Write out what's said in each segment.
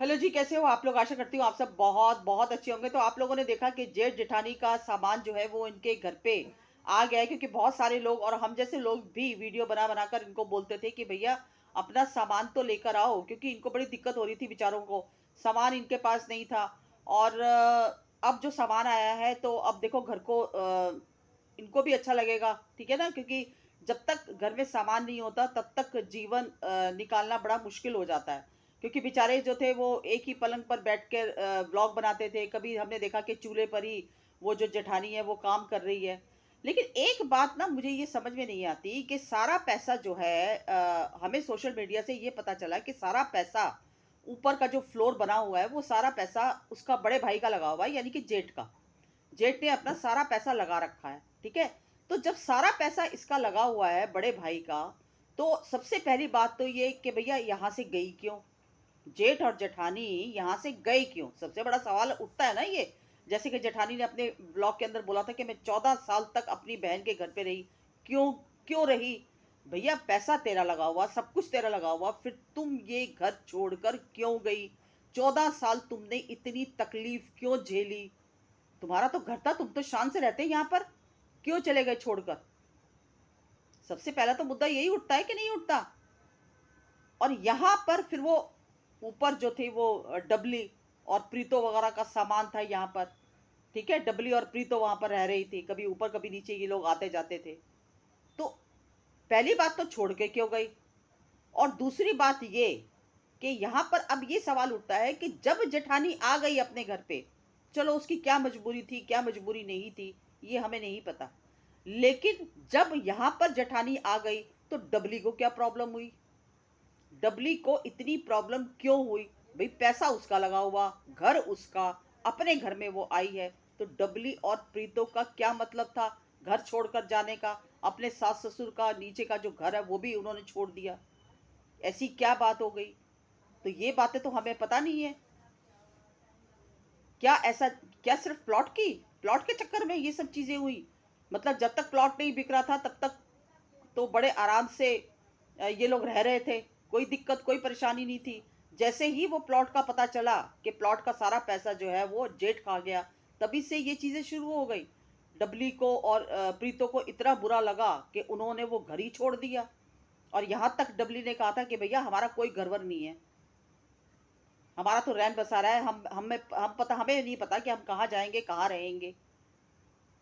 Hello जी, कैसे हो आप लोग? आशा करती हूँ आप सब बहुत बहुत अच्छे होंगे। तो आप लोगों ने देखा कि जेठ जेठानी का सामान जो है वो इनके घर पे आ गया है, क्योंकि बहुत सारे लोग और हम जैसे लोग भी वीडियो बना बनाकर इनको बोलते थे कि भैया अपना सामान तो लेकर आओ, क्योंकि इनको बड़ी दिक्कत हो रही थी बेचारों को। सामान इनके पास नहीं था। और अब जो सामान आया है तो अब देखो घर को इनको भी अच्छा लगेगा, ठीक है ना? क्योंकि जब तक घर में सामान नहीं होता तब तक जीवन निकालना बड़ा मुश्किल हो जाता है। क्योंकि बेचारे जो थे वो एक ही पलंग पर बैठ कर व्लॉग बनाते थे। कभी हमने देखा कि चूल्हे पर ही वो जो जेठानी है वो काम कर रही है। लेकिन एक बात ना मुझे ये समझ में नहीं आती कि सारा पैसा जो है हमें सोशल मीडिया से ये पता चला कि सारा पैसा ऊपर का जो फ्लोर बना हुआ है वो सारा पैसा उसका बड़े भाई का लगा हुआ है, यानी कि जेठ का। जेठ ने अपना सारा पैसा लगा रखा है, ठीक है? तो जब सारा पैसा इसका लगा हुआ है बड़े भाई का, तो सबसे पहली बात तो ये कि भैया यहाँ से गई क्यों? जेठ और जेठानी यहाँ से गए क्यों? सबसे बड़ा सवाल उठता है ना ये। जैसे कि जेठानी ने अपने ब्लॉग के अंदर बोला था कि मैं 14 साल तक अपनी बहन के घर पे रही। क्यों? क्यों रही? भैया पैसा तेरा लगा हुआ, सब कुछ तेरा लगा हुआ, फिर तुम ये घर छोड़कर क्यों गई? 14 साल तुमने इतनी तकलीफ क्यों झेली? तुम्हारा तो घर था, तुम तो शान से रहते यहाँ पर, क्यों चले गए छोड़कर? सबसे पहला तो मुद्दा यही उठता है कि नहीं उठता? और यहाँ पर फिर वो ऊपर जो थे वो डबली और प्रीतो वगैरह का सामान था यहाँ पर, ठीक है? डबली और प्रीतो वहां पर रह रही थी, कभी ऊपर कभी नीचे ये लोग आते जाते थे। तो पहली बात तो छोड़ के क्यों गई? और दूसरी बात ये कि यहाँ पर अब ये सवाल उठता है कि जब जेठानी आ गई अपने घर पे, चलो उसकी क्या मजबूरी थी क्या मजबूरी नहीं थी ये हमें नहीं पता, लेकिन जब यहाँ पर जेठानी आ गई तो डबली को क्या प्रॉब्लम हुई? डबली को इतनी प्रॉब्लम क्यों हुई? भाई पैसा उसका लगा हुआ, घर उसका, अपने घर में वो आई है। तो डबली और प्रीतो का क्या मतलब था घर छोड़कर जाने का? अपने सास ससुर का नीचे का जो घर है वो भी उन्होंने छोड़ दिया। ऐसी क्या बात हो गई? तो ये बातें तो हमें पता नहीं है। क्या ऐसा, क्या सिर्फ प्लॉट के चक्कर में ये सब चीजें हुई? मतलब जब तक प्लॉट नहीं बिक रहा था तब तक तो बड़े आराम से ये लोग रह रहे थे, कोई दिक्कत कोई परेशानी नहीं थी। जैसे ही वो प्लॉट का पता चला कि प्लॉट का सारा पैसा जो है वो जेठ खा गया, तभी से ये चीजें शुरू हो गई। डबली को और प्रीतो को इतना बुरा लगा कि उन्होंने वो घर ही छोड़ दिया। और यहाँ तक डबली ने कहा था कि भैया हमारा कोई घरवर नहीं है, हमारा तो रैन बसा रहा है, हमें नहीं पता कि हम कहाँ जाएंगे कहाँ रहेंगे।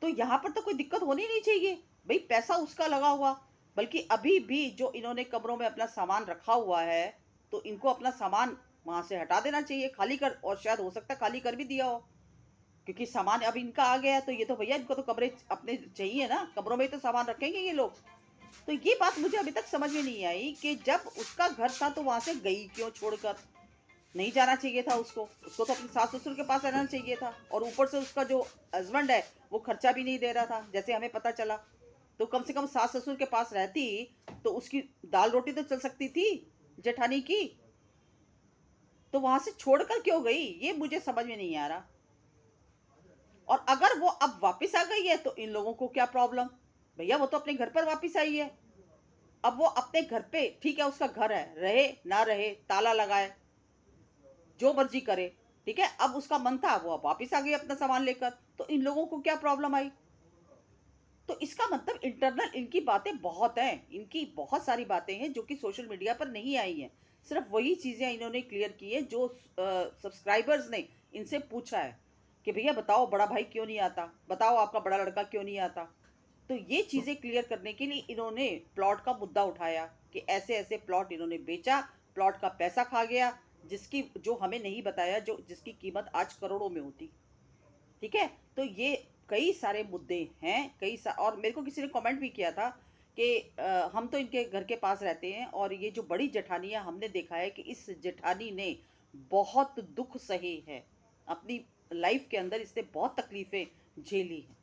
तो यहाँ पर तो कोई दिक्कत होनी नहीं चाहिए। भाई पैसा उसका लगा हुआ। बल्कि अभी भी जो इन्होंने कमरों में अपना सामान रखा हुआ है, तो इनको अपना सामान वहां से हटा देना चाहिए, खाली कर, और शायद हो सकता है खाली कर भी दिया हो। क्योंकि सामान अब इनका आ गया है तो ये तो भैया इनको तो कमरे अपने चाहिए ना, कमरों में ही तो सामान रखेंगे ये लोग। तो ये बात मुझे अभी तक समझ में नहीं आई कि जब उसका घर था तो वहां से गई क्यों छोड़कर? नहीं जाना चाहिए था उसको, उसको तो अपने सास ससुर के पास रहना चाहिए था। और ऊपर से उसका जो हस्बैंड है वो खर्चा भी नहीं दे रहा था जैसे हमें पता चला। तो कम से कम सास ससुर के पास रहती तो उसकी दाल रोटी तो चल सकती थी जेठानी की। तो वहां से छोड़कर क्यों गई ये मुझे समझ में नहीं आ रहा। और अगर वो अब वापस आ गई है तो इन लोगों को क्या प्रॉब्लम? भैया वो तो अपने घर पर वापस आई है। अब वो अपने घर पे, ठीक है उसका घर है, रहे ना रहे, ताला लगाए, जो मर्जी करे, ठीक है? अब उसका मन था वो अब वापिस आ गई अपना सामान लेकर, तो इन लोगों को क्या प्रॉब्लम आई? तो इसका मतलब इंटरनल इनकी बातें बहुत हैं, इनकी बहुत सारी बातें हैं जो कि सोशल मीडिया पर नहीं आई हैं। सिर्फ वही चीजें इन्होंने क्लियर की है जो सब्सक्राइबर्स ने इनसे पूछा है कि भैया बताओ बड़ा भाई क्यों नहीं आता, बताओ आपका बड़ा लड़का क्यों नहीं आता। तो ये चीजें क्लियर करने के लिए इन्होंने प्लॉट का मुद्दा उठाया कि ऐसे ऐसे प्लॉट इन्होंने बेचा, प्लॉट का पैसा खा गया, जिसकी जो हमें नहीं बताया, जो जिसकी कीमत आज करोड़ों में होती, ठीक है? तो ये कई सारे मुद्दे हैं, और मेरे को किसी ने कमेंट भी किया था कि हम तो इनके घर के पास रहते हैं और ये जो बड़ी जेठानी है हमने देखा है कि इस जेठानी ने बहुत दुख सहे हैं अपनी लाइफ के अंदर, इसने बहुत तकलीफें झेली हैं।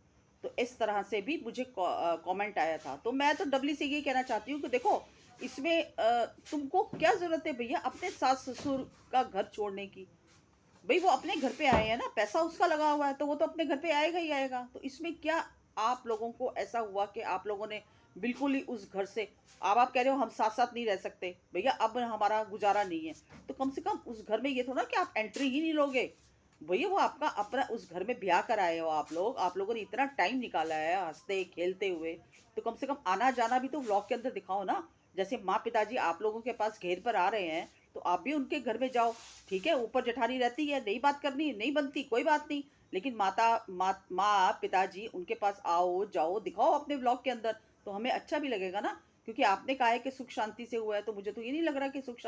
तो इस तरह से भी मुझे कमेंट आया था। तो मैं तो डबली से ये कहना चाहती हूँ कि देखो इसमें तुमको क्या जरूरत है भैया अपने सास ससुर का घर छोड़ने की? भाई वो अपने घर पे आए हैं ना, पैसा उसका लगा हुआ है तो वो तो अपने घर पे आएगा ही आएगा। तो इसमें क्या आप लोगों को ऐसा हुआ कि आप लोगों ने बिल्कुल ही उस घर से। अब आप कह रहे हो हम साथ साथ नहीं रह सकते, भैया अब हमारा गुजारा नहीं है, तो कम से कम उस घर में ये थोड़ा कि आप एंट्री ही नहीं लोगे। भैया वो आपका अपना उस घर में ब्याह कराए हो आप लोगों ने इतना टाइम निकाला है हंसते खेलते हुए, तो कम से कम आना जाना भी तो व्लॉग के अंदर दिखाओ ना। जैसे माँ पिताजी आप लोगों के पास घेर पर आ रहे हैं, तो आप भी उनके घर में जाओ। ठीक है, ऊपर जेठानी रहती है, नहीं बात करनी नहीं बनती, कोई बात नहीं, लेकिन माँ पिताजी उनके पास आओ जाओ दिखाओ अपने व्लॉग के अंदर, तो हमें अच्छा भी लगेगा ना। क्योंकि आपने कहा है कि सुख शांति से हुआ है, तो मुझे तो ये नहीं लग रहा कि सुख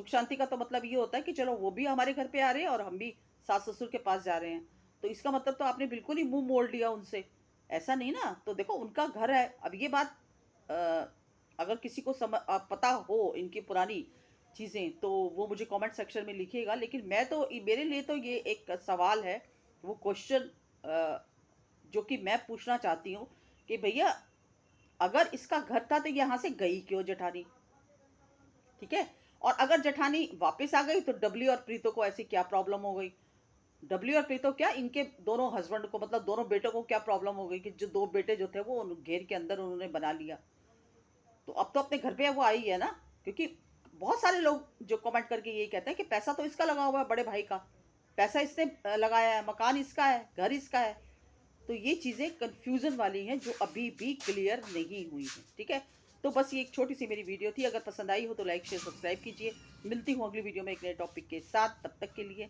शांति का तो मतलब ये होता है कि चलो वो भी हमारे घर पे आ रहे हैं और हम भी सास ससुर के पास जा रहे हैं। तो इसका मतलब तो आपने बिल्कुल ही मुंह मोड़ लिया उनसे, ऐसा नहीं ना। तो देखो उनका घर है। अब ये बात अगर किसी को पता हो इनकी पुरानी चीज़ें, तो वो मुझे कमेंट सेक्शन में लिखिएगा। लेकिन मैं तो मेरे लिए तो ये एक सवाल है, वो क्वेश्चन जो कि मैं पूछना चाहती हूँ कि भैया अगर इसका घर था तो यहाँ से गई क्यों जेठानी? ठीक है, और अगर जेठानी वापस आ गई तो डबली और प्रीतो को ऐसी क्या प्रॉब्लम हो गई? डब्ल्यू और प्रीतो क्या, इनके दोनों हस्बैंड को मतलब दोनों बेटों को क्या प्रॉब्लम हो गई कि जो दो बेटे जो थे वो घेर के अंदर उन्होंने बना लिया? तो अब तो अपने घर पे वो आई है ना। क्योंकि बहुत सारे लोग जो कमेंट करके यही कहते हैं कि पैसा तो इसका लगा हुआ है, बड़े भाई का पैसा इसने लगाया है, मकान इसका है, घर इसका है। तो ये चीज़ें कंफ्यूजन वाली हैं जो अभी भी क्लियर नहीं हुई हैं। ठीक है, तो बस ये एक छोटी सी मेरी वीडियो थी। अगर पसंद आई हो तो लाइक शेयर सब्सक्राइब कीजिए। मिलती हूँ अगली वीडियो में एक नए टॉपिक के साथ, तब तक के लिए